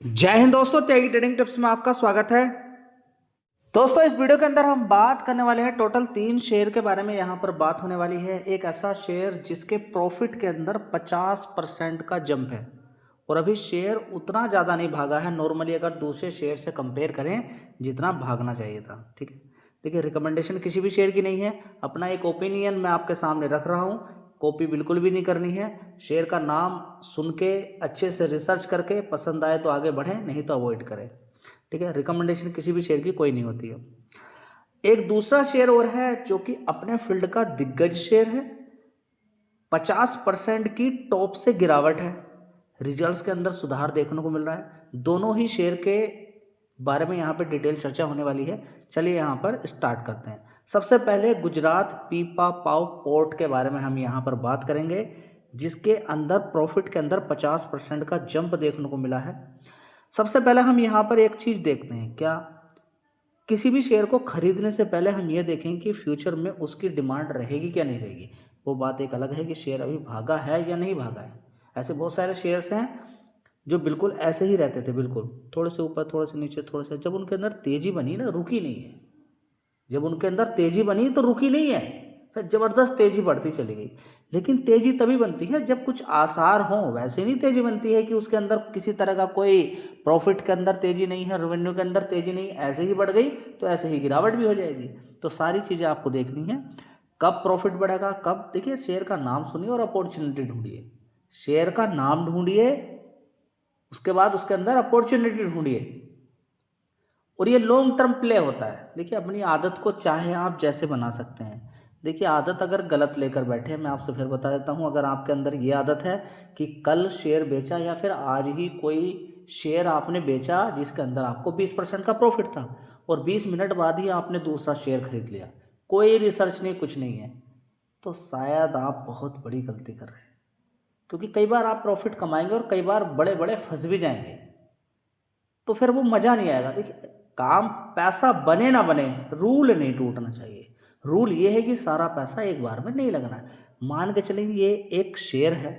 जय हिंद दोस्तों, त्यागी trading tips में आपका स्वागत है। दोस्तों, इस वीडियो के अंदर हम बात करने वाले हैं टोटल 3 शेयर के बारे में। यहाँ पर बात होने वाली है एक ऐसा शेयर जिसके प्रॉफिट के अंदर 50% का जंप है और अभी शेयर उतना ज़्यादा नहीं भागा है नॉर्मली अगर दूसरे शेयर से कंपेयर करें जितना भागना चाहिए था। ठीक है, देखिए रिकमेंडेशन किसी भी शेयर की नहीं है, अपना एक ओपिनियन मैं आपके सामने रख रहा हूँ। कॉपी बिल्कुल भी नहीं करनी है। शेयर का नाम सुन के अच्छे से रिसर्च करके पसंद आए तो आगे बढ़ें, नहीं तो अवॉइड करें। ठीक है, रिकमेंडेशन किसी भी शेयर की कोई नहीं होती है। एक दूसरा शेयर और है जो कि अपने फील्ड का दिग्गज शेयर है, 50% की टॉप से गिरावट है, रिजल्ट्स के अंदर सुधार देखने को मिल रहा है। दोनों ही शेयर के बारे में यहाँ पर डिटेल चर्चा होने वाली है। चलिए यहाँ पर स्टार्ट करते हैं। सबसे पहले गुजरात पीपा पाव पोर्ट के बारे में हम यहाँ पर बात करेंगे, जिसके अंदर प्रॉफिट के अंदर 50% का जंप देखने को मिला है। सबसे पहले हम यहाँ पर एक चीज़ देखते हैं, क्या किसी भी शेयर को खरीदने से पहले हम ये देखें कि फ्यूचर में उसकी डिमांड रहेगी क्या नहीं रहेगी। वो बात एक अलग है कि शेयर अभी भागा है या नहीं भागा है। ऐसे बहुत सारे शेयर्स हैं जो बिल्कुल ऐसे ही रहते थे, बिल्कुल थोड़े से ऊपर थोड़े से नीचे थोड़े से, जब उनके अंदर तेज़ी बनी ना, रुकी नहीं है। जब उनके अंदर तेज़ी बनी तो रुकी नहीं है, फिर ज़बरदस्त तेज़ी बढ़ती चली गई। लेकिन तेज़ी तभी बनती है जब कुछ आसार हों, वैसे नहीं तेज़ी बनती है कि उसके अंदर किसी तरह का कोई प्रॉफिट के अंदर तेज़ी नहीं है, रेवेन्यू के अंदर तेज़ी नहीं, ऐसे ही बढ़ गई तो ऐसे ही गिरावट भी हो जाएगी। तो सारी चीज़ें आपको देखनी है, कब प्रॉफिट बढ़ेगा कब। देखिए, शेयर का नाम सुनिए और अपॉर्चुनिटी ढूंढिए। शेयर का नाम ढूंढिए, उसके बाद उसके अंदर अपॉर्चुनिटी ढूंढिए, और ये लॉन्ग टर्म प्ले होता है। देखिए, अपनी आदत को चाहे आप जैसे बना सकते हैं। देखिए, आदत अगर गलत लेकर बैठे, मैं आपसे फिर बता देता हूँ, अगर आपके अंदर ये आदत है कि कल शेयर बेचा या फिर आज ही कोई शेयर आपने बेचा जिसके अंदर आपको 20% का प्रॉफिट था और 20 मिनट बाद ही आपने दूसरा शेयर खरीद लिया, कोई रिसर्च नहीं कुछ नहीं है, तो शायद आप बहुत बड़ी गलती कर रहे हैं। क्योंकि कई बार आप प्रॉफिट कमाएंगे और कई बार बड़े बड़े फंस भी जाएंगे, तो फिर वो मज़ा नहीं आएगा। देखिए, काम पैसा बने ना बने, रूल नहीं टूटना चाहिए। रूल ये है कि सारा पैसा एक बार में नहीं लगना है। मान के चलेंगे ये एक शेयर है,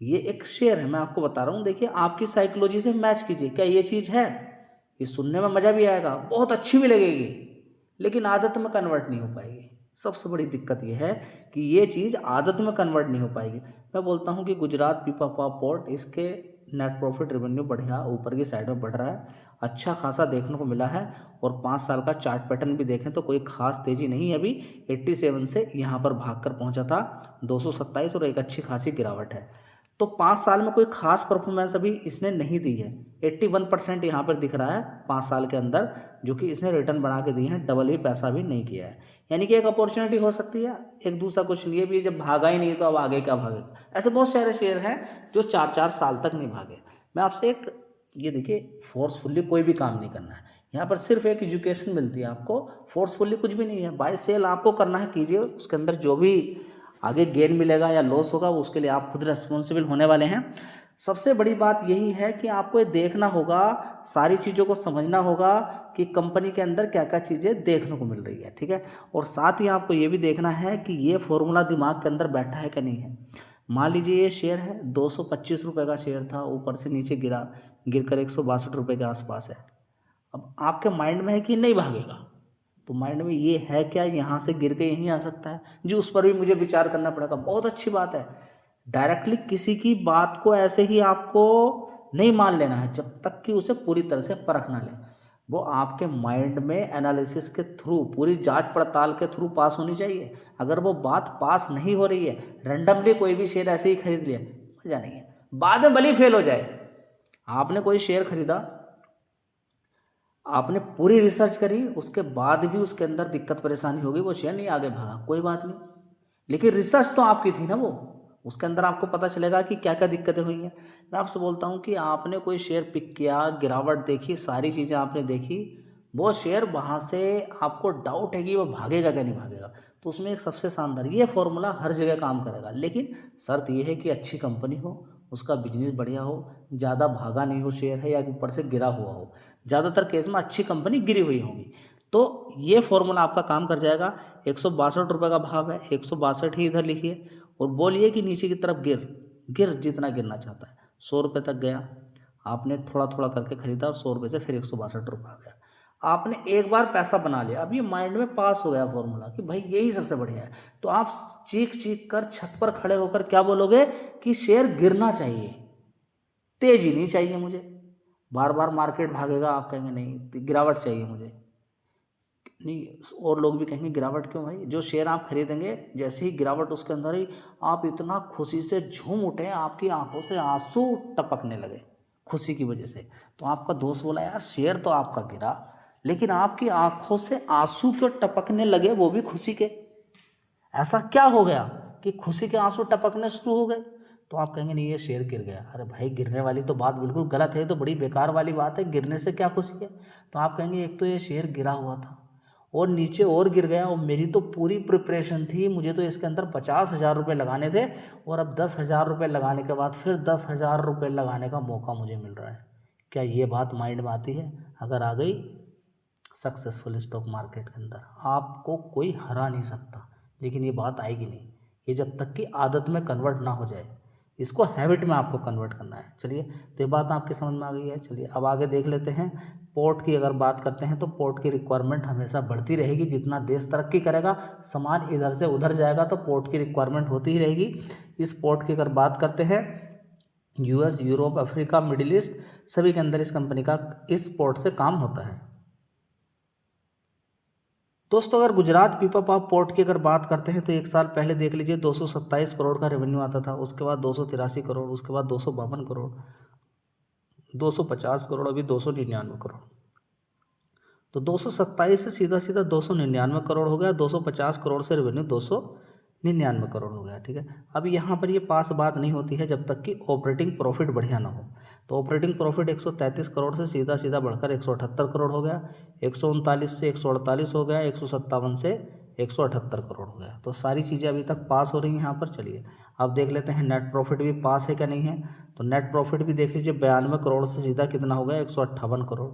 ये एक शेयर है, मैं आपको बता रहा हूँ। देखिए, आपकी साइकोलॉजी से मैच कीजिए, क्या ये चीज़ है। ये सुनने में मज़ा भी आएगा, बहुत अच्छी भी लगेगी, लेकिन आदत में कन्वर्ट नहीं हो पाएगी। सबसे बड़ी दिक्कत ये है कि ये चीज़ आदत में कन्वर्ट नहीं हो पाएगी। मैं बोलता हूँ कि गुजरात पीपा पोर्ट, इसके नेट प्रॉफिट रेवेन्यू बढ़िया ऊपर की साइड में बढ़ रहा है, अच्छा खासा देखने को मिला है। और 5 साल का चार्ट पैटर्न भी देखें तो कोई खास तेज़ी नहीं है। अभी 87 से यहाँ पर भागकर पहुँचा था 227 और एक अच्छी खासी गिरावट है। तो 5 साल में कोई खास परफॉर्मेंस अभी इसने नहीं दी है। 81% यहाँ पर दिख रहा है 5 साल के अंदर, जो कि इसने रिटर्न बना के दी है, डबल भी पैसा भी नहीं किया है। यानी कि एक अपॉर्चुनिटी हो सकती है। एक दूसरा क्वेश्चन ये भी, जब भागा ही नहीं तो अब आगे क्या भागेगा। ऐसे बहुत सारे शेयर हैं जो 4-4 साल तक नहीं भागे। मैं आपसे एक ये देखिए, फोर्सफुली कोई भी काम नहीं करना है। यहाँ पर सिर्फ एक एजुकेशन मिलती है आपको, फोर्सफुली कुछ भी नहीं है। बाय सेल आपको करना है, कीजिए, उसके अंदर जो भी आगे गेन मिलेगा या लॉस होगा वो उसके लिए आप खुद रिस्पॉन्सिबल होने वाले हैं। सबसे बड़ी बात यही है कि आपको ये देखना होगा, सारी चीज़ों को समझना होगा कि कंपनी के अंदर क्या क्या चीज़ें देखने को मिल रही है। ठीक है, और साथ ही आपको ये भी देखना है कि ये फॉर्मूला दिमाग के अंदर बैठा है कि नहीं है। मान लीजिए ये शेयर है, 225 रुपये का शेयर था, ऊपर से नीचे गिरकर 162 रुपये के आसपास है। अब आपके माइंड में है कि नहीं भागेगा, तो माइंड में ये है क्या, यहाँ से गिर के यहीं आ सकता है जी, उस पर भी मुझे विचार करना पड़ेगा। बहुत अच्छी बात है। डायरेक्टली किसी की बात को ऐसे ही आपको नहीं मान लेना है जब तक कि उसे पूरी तरह से परख ना ले। वो आपके माइंड में एनालिसिस के थ्रू, पूरी जांच पड़ताल के थ्रू पास होनी चाहिए। अगर वो बात पास नहीं हो रही है, रैंडमली कोई भी शेयर ऐसे ही खरीद लिया, मज़ा नहीं है। बाद में भले फेल हो जाए। आपने कोई शेयर खरीदा, आपने पूरी रिसर्च करी, उसके बाद भी उसके अंदर दिक्कत परेशानी होगी, वो शेयर नहीं आगे भागा, कोई बात नहीं, लेकिन रिसर्च तो आपकी थी ना, वो उसके अंदर आपको पता चलेगा कि क्या क्या दिक्कतें हुई हैं। मैं आपसे बोलता हूँ कि आपने कोई शेयर पिक किया, गिरावट देखी, सारी चीज़ें आपने देखी, वो शेयर वहाँ से आपको डाउट है कि वो भागेगा क्या नहीं भागेगा, तो उसमें एक सबसे शानदार ये फॉर्मूला हर जगह काम करेगा। लेकिन शर्त ये है कि अच्छी कंपनी हो, उसका बिजनेस बढ़िया हो, ज़्यादा भागा नहीं हो शेयर है, या ऊपर से गिरा हुआ हो। ज़्यादातर केस में अच्छी कंपनी गिरी हुई होगी, तो ये फॉर्मूला आपका काम कर जाएगा। 162 रुपये का भाव है, 162 ही इधर लिखिए और बोलिए कि नीचे की तरफ गिर गिर जितना गिरना चाहता है। 100 रुपये तक गया, आपने थोड़ा थोड़ा करके खरीदा और 100 रुपये से फिर 162 रुपये आ गया। आपने एक बार पैसा बना लिया, अब ये माइंड में पास हो गया फॉर्मूला कि भाई यही सबसे बढ़िया है, तो आप चीख चीख कर छत पर खड़े होकर क्या बोलोगे कि शेयर गिरना चाहिए, तेजी नहीं चाहिए मुझे। बार बार मार्केट भागेगा, आप कहेंगे नहीं गिरावट चाहिए मुझे, नहीं और लोग भी कहेंगे गिरावट क्यों भाई। जो शेयर आप खरीदेंगे जैसे ही गिरावट उसके अंदर ही आप इतना खुशी से झूम उठे, आपकी आंखों से आंसू टपकने लगे खुशी की वजह से, तो आपका दोस्त बोला यार शेयर तो आपका गिरा, लेकिन आपकी आंखों से आंसू क्यों टपकने लगे, वो भी खुशी के। ऐसा क्या हो गया कि खुशी के आंसू टपकने शुरू हो गए। तो आप कहेंगे नहीं ये शेयर गिर गया। अरे भाई गिरने वाली तो बात बिल्कुल गलत है, तो बड़ी बेकार वाली बात है, गिरने से क्या खुशी है। तो आप कहेंगे एक तो ये शेयर गिरा हुआ था और नीचे और गिर गया, और मेरी तो पूरी प्रिपरेशन थी, मुझे तो इसके अंदर 50,000 रुपये लगाने थे, और अब 10,000 रुपये लगाने के बाद फिर 10,000 रुपये लगाने का मौका मुझे मिल रहा है। क्या ये बात माइंड में आती है? अगर आ गई, सक्सेसफुल स्टॉक मार्केट के अंदर आपको कोई हरा नहीं सकता, लेकिन ये बात आएगी नहीं, ये जब तक कि आदत में कन्वर्ट ना हो जाए, इसको हैबिट में आपको कन्वर्ट करना है। चलिए, तो ये बात आपकी समझ में आ गई है। चलिए अब आगे देख लेते हैं। पोर्ट की अगर बात करते हैं तो पोर्ट की रिक्वायरमेंट हमेशा बढ़ती रहेगी, जितना देश तरक्की करेगा, सामान इधर से उधर जाएगा, तो पोर्ट की रिक्वायरमेंट होती ही रहेगी। इस पोर्ट की अगर बात करते हैं, US, Europe, Africa, middle east सभी के अंदर इस कंपनी का इस पोर्ट से काम होता है। दोस्तों अगर गुजरात पीपावाव पोर्ट की अगर बात करते हैं तो एक साल पहले देख लीजिए 227 करोड़ का रेवेन्यू आता था, उसके बाद 283 करोड़, उसके बाद 252 करोड़, 250 करोड़, अभी 299 करोड़। तो 227 से सीधा सीधा 299 करोड़ हो गया, 250 करोड़ से रेवेन्यू 299 करोड़ हो गया। ठीक है, अब यहाँ पर ये पास बात नहीं होती है जब तक कि ऑपरेटिंग प्रॉफिट बढ़िया ना हो। तो ऑपरेटिंग प्रॉफिट 133 करोड़ से सीधा सीधा बढ़कर 178 करोड़ हो गया, 139 से 148 हो गया, 157 से 178 करोड़ हो गया। तो सारी चीज़ें अभी तक पास हो रही हैं यहाँ पर। चलिए अब देख लेते हैं नेट प्रॉफिट भी पास है क्या नहीं है। तो नेट प्रॉफिट भी देख लीजिए 92 करोड़ से सीधा कितना हो गया 158 करोड़,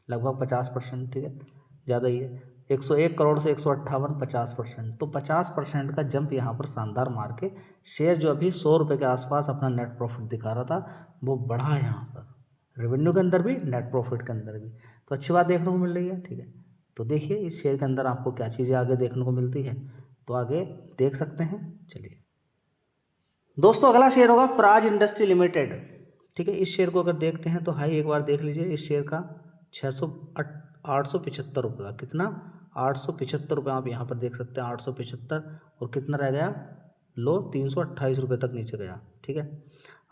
लगभग 50%। ठीक है, ज़्यादा ही है, 101 करोड़ से 158, 50%। तो 50% का जंप यहाँ पर शानदार मार के शेयर जो अभी 100 रुपये के आसपास अपना नेट प्रॉफिट दिखा रहा था, वो बढ़ा है यहाँ पर, रेवेन्यू के अंदर भी, नेट प्रॉफिट के अंदर भी। तो अच्छी बात देखने को मिल रही है। ठीक है, तो देखिए इस शेयर के अंदर आपको क्या चीज़ें आगे देखने को मिलती है, तो आगे देख सकते हैं। चलिए दोस्तों अगला शेयर होगा प्राज इंडस्ट्री लिमिटेड। ठीक है, इस शेयर को अगर देखते हैं तो हाई एक बार देख लीजिए, इस शेयर का 875 रुपये का, कितना 875 रुपये आप यहाँ पर देख सकते हैं, 875, और कितना रह गया लो 328 रुपये तक नीचे गया। ठीक है,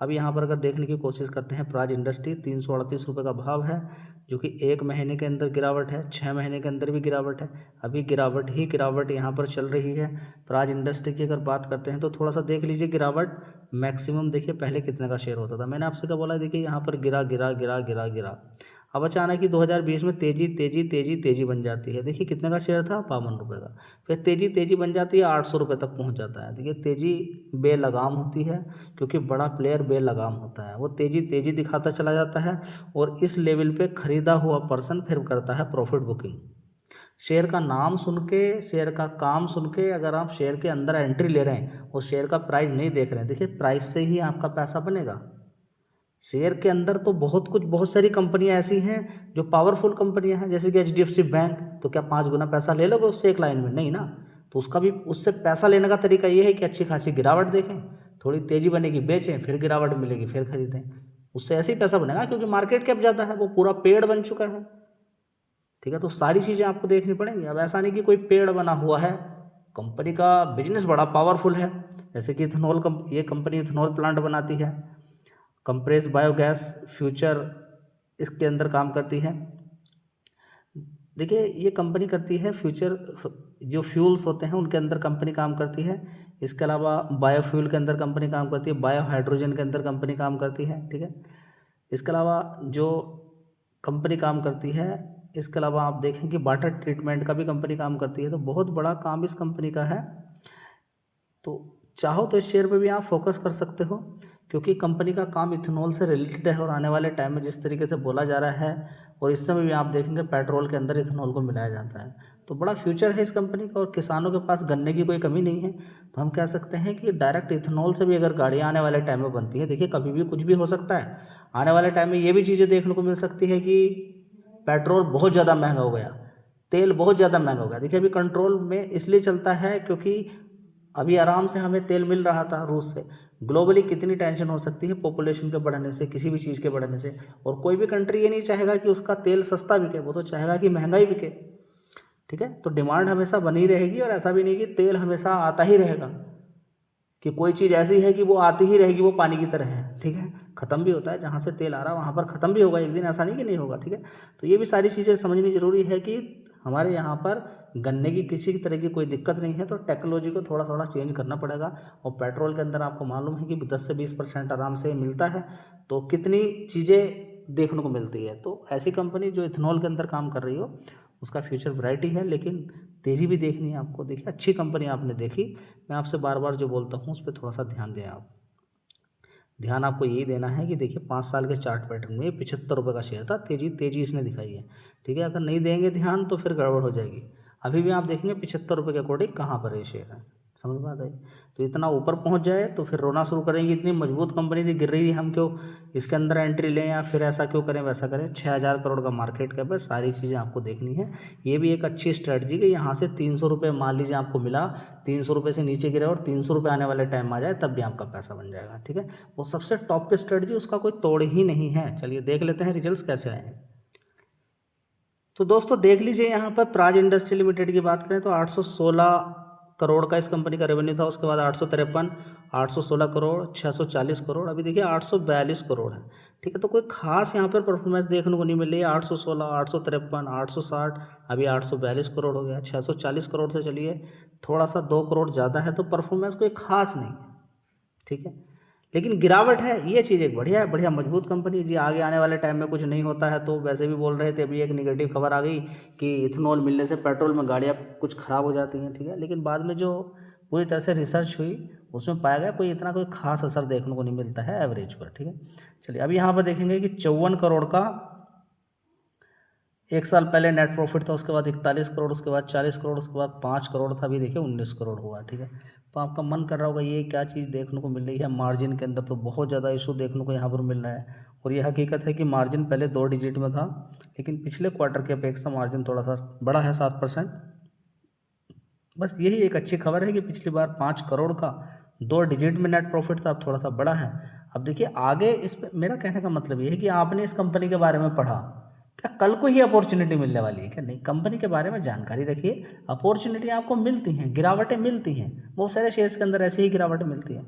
अब यहाँ पर अगर देखने की कोशिश करते हैं, प्राज इंडस्ट्री 338 रुपये का भाव है, जो कि 1 महीने के अंदर गिरावट है, 6 महीने के अंदर भी गिरावट है, अभी गिरावट ही गिरावट यहाँ पर चल रही है। प्राज इंडस्ट्री की अगर बात करते हैं तो थोड़ा सा देख लीजिए गिरावट, मैक्सिमम देखिए पहले कितने का शेयर होता था, मैंने आपसे क्या बोला, देखिए यहाँ पर गिरा गिरा गिरा गिरा गिरा, अब अचानक ही 2020 में तेजी तेजी तेजी तेजी बन जाती है। देखिए कितने का शेयर था, 52 रुपये का, फिर तेजी तेजी बन जाती है 800 रुपये तक पहुंच जाता है। देखिए तेजी बेलगाम होती है, क्योंकि बड़ा प्लेयर बेलगाम होता है, वो तेजी तेजी दिखाता चला जाता है, और इस लेवल पे खरीदा हुआ पर्सन फिर करता है प्रॉफिट बुकिंग। शेयर का नाम सुन के, शेयर का काम सुन के अगर आप शेयर के अंदर एंट्री ले रहे हैं और शेयर का प्राइस नहीं देख रहे हैं, देखिए प्राइस से ही आपका पैसा बनेगा। शेयर के अंदर तो बहुत सारी कंपनियां ऐसी हैं जो पावरफुल कंपनियां हैं, जैसे कि HDFC बैंक, तो क्या 5 गुना पैसा ले लोगे उससे एक लाइन में? नहीं ना। तो उसका भी, उससे पैसा लेने का तरीका ये है कि अच्छी खासी गिरावट देखें, थोड़ी तेजी बनेगी बेचें, फिर गिरावट मिलेगी फिर खरीदें, उससे ऐसे ही पैसा बनेगा, क्योंकि मार्केट कैप ज़्यादा है, वो पूरा पेड़ बन चुका है। ठीक है, तो सारी चीज़ें आपको देखनी पड़ेंगी। अब ऐसा नहीं कि कोई पेड़ बना हुआ है, कंपनी का बिजनेस बड़ा पावरफुल है, जैसे कि इथेनॉल, ये कंपनी इथेनॉल प्लांट बनाती है, कंप्रेस बायोगैस फ्यूचर इसके अंदर काम करती है। देखिए ये कंपनी करती है फ्यूचर, जो फ्यूल्स होते हैं उनके अंदर कंपनी काम करती है। इसके अलावा बायोफ्यूल के अंदर कंपनी काम करती है, बायो हाइड्रोजन के अंदर कंपनी काम करती है। ठीक है, इसके अलावा जो कंपनी काम करती है, इसके अलावा आप देखें कि वाटर ट्रीटमेंट का भी कंपनी काम करती है, तो बहुत बड़ा काम इस कंपनी का है। तो चाहो तो इस शेयर पे भी आप फोकस कर सकते हो, क्योंकि कंपनी का काम इथेनॉल से रिलेटेड है और आने वाले टाइम में जिस तरीके से बोला जा रहा है और इस समय भी आप देखेंगे पेट्रोल के अंदर इथेनॉल को मिलाया जाता है, तो बड़ा फ्यूचर है इस कंपनी का और किसानों के पास गन्ने की कोई कमी नहीं है। तो हम कह सकते हैं कि डायरेक्ट इथेनॉल से भी अगर गाड़ियाँ आने वाले टाइम में बनती है, देखिए कभी भी कुछ भी हो सकता है। आने वाले टाइम में ये भी चीज़ें देखने को मिल सकती है कि पेट्रोल बहुत ज़्यादा महंगा हो गया, तेल बहुत ज़्यादा महंगा हो गया। देखिए अभी कंट्रोल में इसलिए चलता है क्योंकि अभी आराम से हमें तेल मिल रहा था रूस से। ग्लोबली कितनी टेंशन हो सकती है पॉपुलेशन के बढ़ने से, किसी भी चीज़ के बढ़ने से, और कोई भी कंट्री ये नहीं चाहेगा कि उसका तेल सस्ता बिके, वो तो चाहेगा कि महंगा ही बिके। ठीक है, तो डिमांड हमेशा बनी रहेगी और ऐसा भी नहीं कि तेल हमेशा आता ही रहेगा, कि कोई चीज़ ऐसी है कि वो आती ही रहेगी, वो पानी की तरह है। ठीक है, ख़त्म भी होता है, जहाँ से तेल आ रहा है वहाँ पर ख़त्म भी होगा एक दिन, ऐसा नहीं कि नहीं होगा। ठीक है, तो ये भी सारी चीज़ें समझनी ज़रूरी है कि हमारे यहाँ पर गन्ने की किसी तरह की कोई दिक्कत नहीं है, तो टेक्नोलॉजी को थोड़ा थोड़ा चेंज करना पड़ेगा। और पेट्रोल के अंदर आपको मालूम है कि 10 से 20% आराम से मिलता है, तो कितनी चीज़ें देखने को मिलती है। तो ऐसी कंपनी जो इथेनॉल के अंदर काम कर रही हो उसका फ्यूचर ब्राइट ही है, लेकिन तेज़ी भी देखनी है आपको। देखिए अच्छी कंपनी आपने देखी, मैं आपसे बार बार जो बोलता हूँ उस पर थोड़ा सा ध्यान दें आप। ध्यान आपको यही देना है कि देखिए 5 साल के चार्ट पैटर्न में 75 रुपये का शेयर था, तेजी इसने दिखाई है। ठीक है, अगर नहीं देंगे ध्यान तो फिर गड़बड़ हो जाएगी। अभी भी आप देखेंगे 75 रुपये के अकॉर्डिंग कहाँ पर ये शेयर है, समझ में आता है। तो इतना ऊपर पहुंच जाए तो फिर रोना शुरू करेंगे, इतनी मजबूत कंपनी थी गिर रही है, हम क्यों इसके अंदर एंट्री लें या फिर ऐसा क्यों करें वैसा करें। 6000 करोड़ का मार्केट कैप है, सारी चीज़ें आपको देखनी है। ये भी एक अच्छी स्ट्रेटजी कि यहाँ से 300 रुपये मान लीजिए आपको मिला, 300 रुपये से नीचे गिरे और 300 रुपये आने वाले टाइम आ जाए तब भी आपका पैसा बन जाएगा। ठीक है, वो सबसे टॉप की स्ट्रेटजी, उसका कोई तोड़ ही नहीं है। चलिए देख लेते हैं रिजल्ट्स कैसे आए हैं। तो दोस्तों देख लीजिए यहाँ पर प्राज इंडस्ट्री लिमिटेड की बात करें तो 816 करोड़ का इस कंपनी का रेवेन्यू था। उसके बाद 853, 816 करोड़, 640 करोड़, अभी देखिए 842 करोड़ है। ठीक है, तो कोई खास यहाँ पर परफॉर्मेंस देखने को नहीं मिल रही है। 816, 853, 860, अभी 842 करोड़ हो गया। 640 करोड़ से चलिए थोड़ा सा 2 करोड़ ज़्यादा है, तो परफॉर्मेंस कोई खास नहीं है। ठीक है, लेकिन गिरावट है, ये चीज़ एक बढ़िया है, बढ़िया मजबूत कंपनी जी। आगे आने वाले टाइम में कुछ नहीं होता है तो वैसे भी बोल रहे थे, अभी एक निगेटिव खबर आ गई कि इथेनॉल मिलने से पेट्रोल में गाड़ियाँ कुछ ख़राब हो जाती हैं। ठीक है, लेकिन बाद में जो पूरी तरह से रिसर्च हुई उसमें पाया गया कोई इतना कोई खास असर देखने को नहीं मिलता है एवरेज पर। ठीक है, चलिए अब यहाँ पर देखेंगे कि 54 करोड़ का एक साल पहले नेट प्रॉफिट था, उसके बाद 41 करोड़, उसके बाद 40 करोड़, उसके बाद 5 करोड़ था, अभी देखिए 19 करोड़ हुआ। ठीक है, तो आपका मन कर रहा होगा ये क्या चीज़ देखने को मिल रही है। मार्जिन के अंदर तो बहुत ज़्यादा इशू देखने को यहाँ पर मिल रहा है, और ये हकीकत है कि मार्जिन पहले 2 डिजिट में था, लेकिन पिछले क्वार्टर की अपेक्षा मार्जिन थोड़ा सा बड़ा है, 7%। बस यही एक अच्छी खबर है कि पिछली बार 5 करोड़ का 2 डिजिट में नेट प्रॉफिट था, अब थोड़ा सा बड़ा है। अब देखिए आगे इस पर मेरा कहने का मतलब ये है कि आपने इस कंपनी के बारे में पढ़ा, क्या कल को ही अपॉर्चुनिटी मिलने वाली है क्या? नहीं, कंपनी के बारे में जानकारी रखिए, अपॉर्चुनिटी आपको मिलती हैं, गिरावटें मिलती हैं, बहुत सारे शेयर्स के अंदर ऐसे ही गिरावटें मिलती हैं।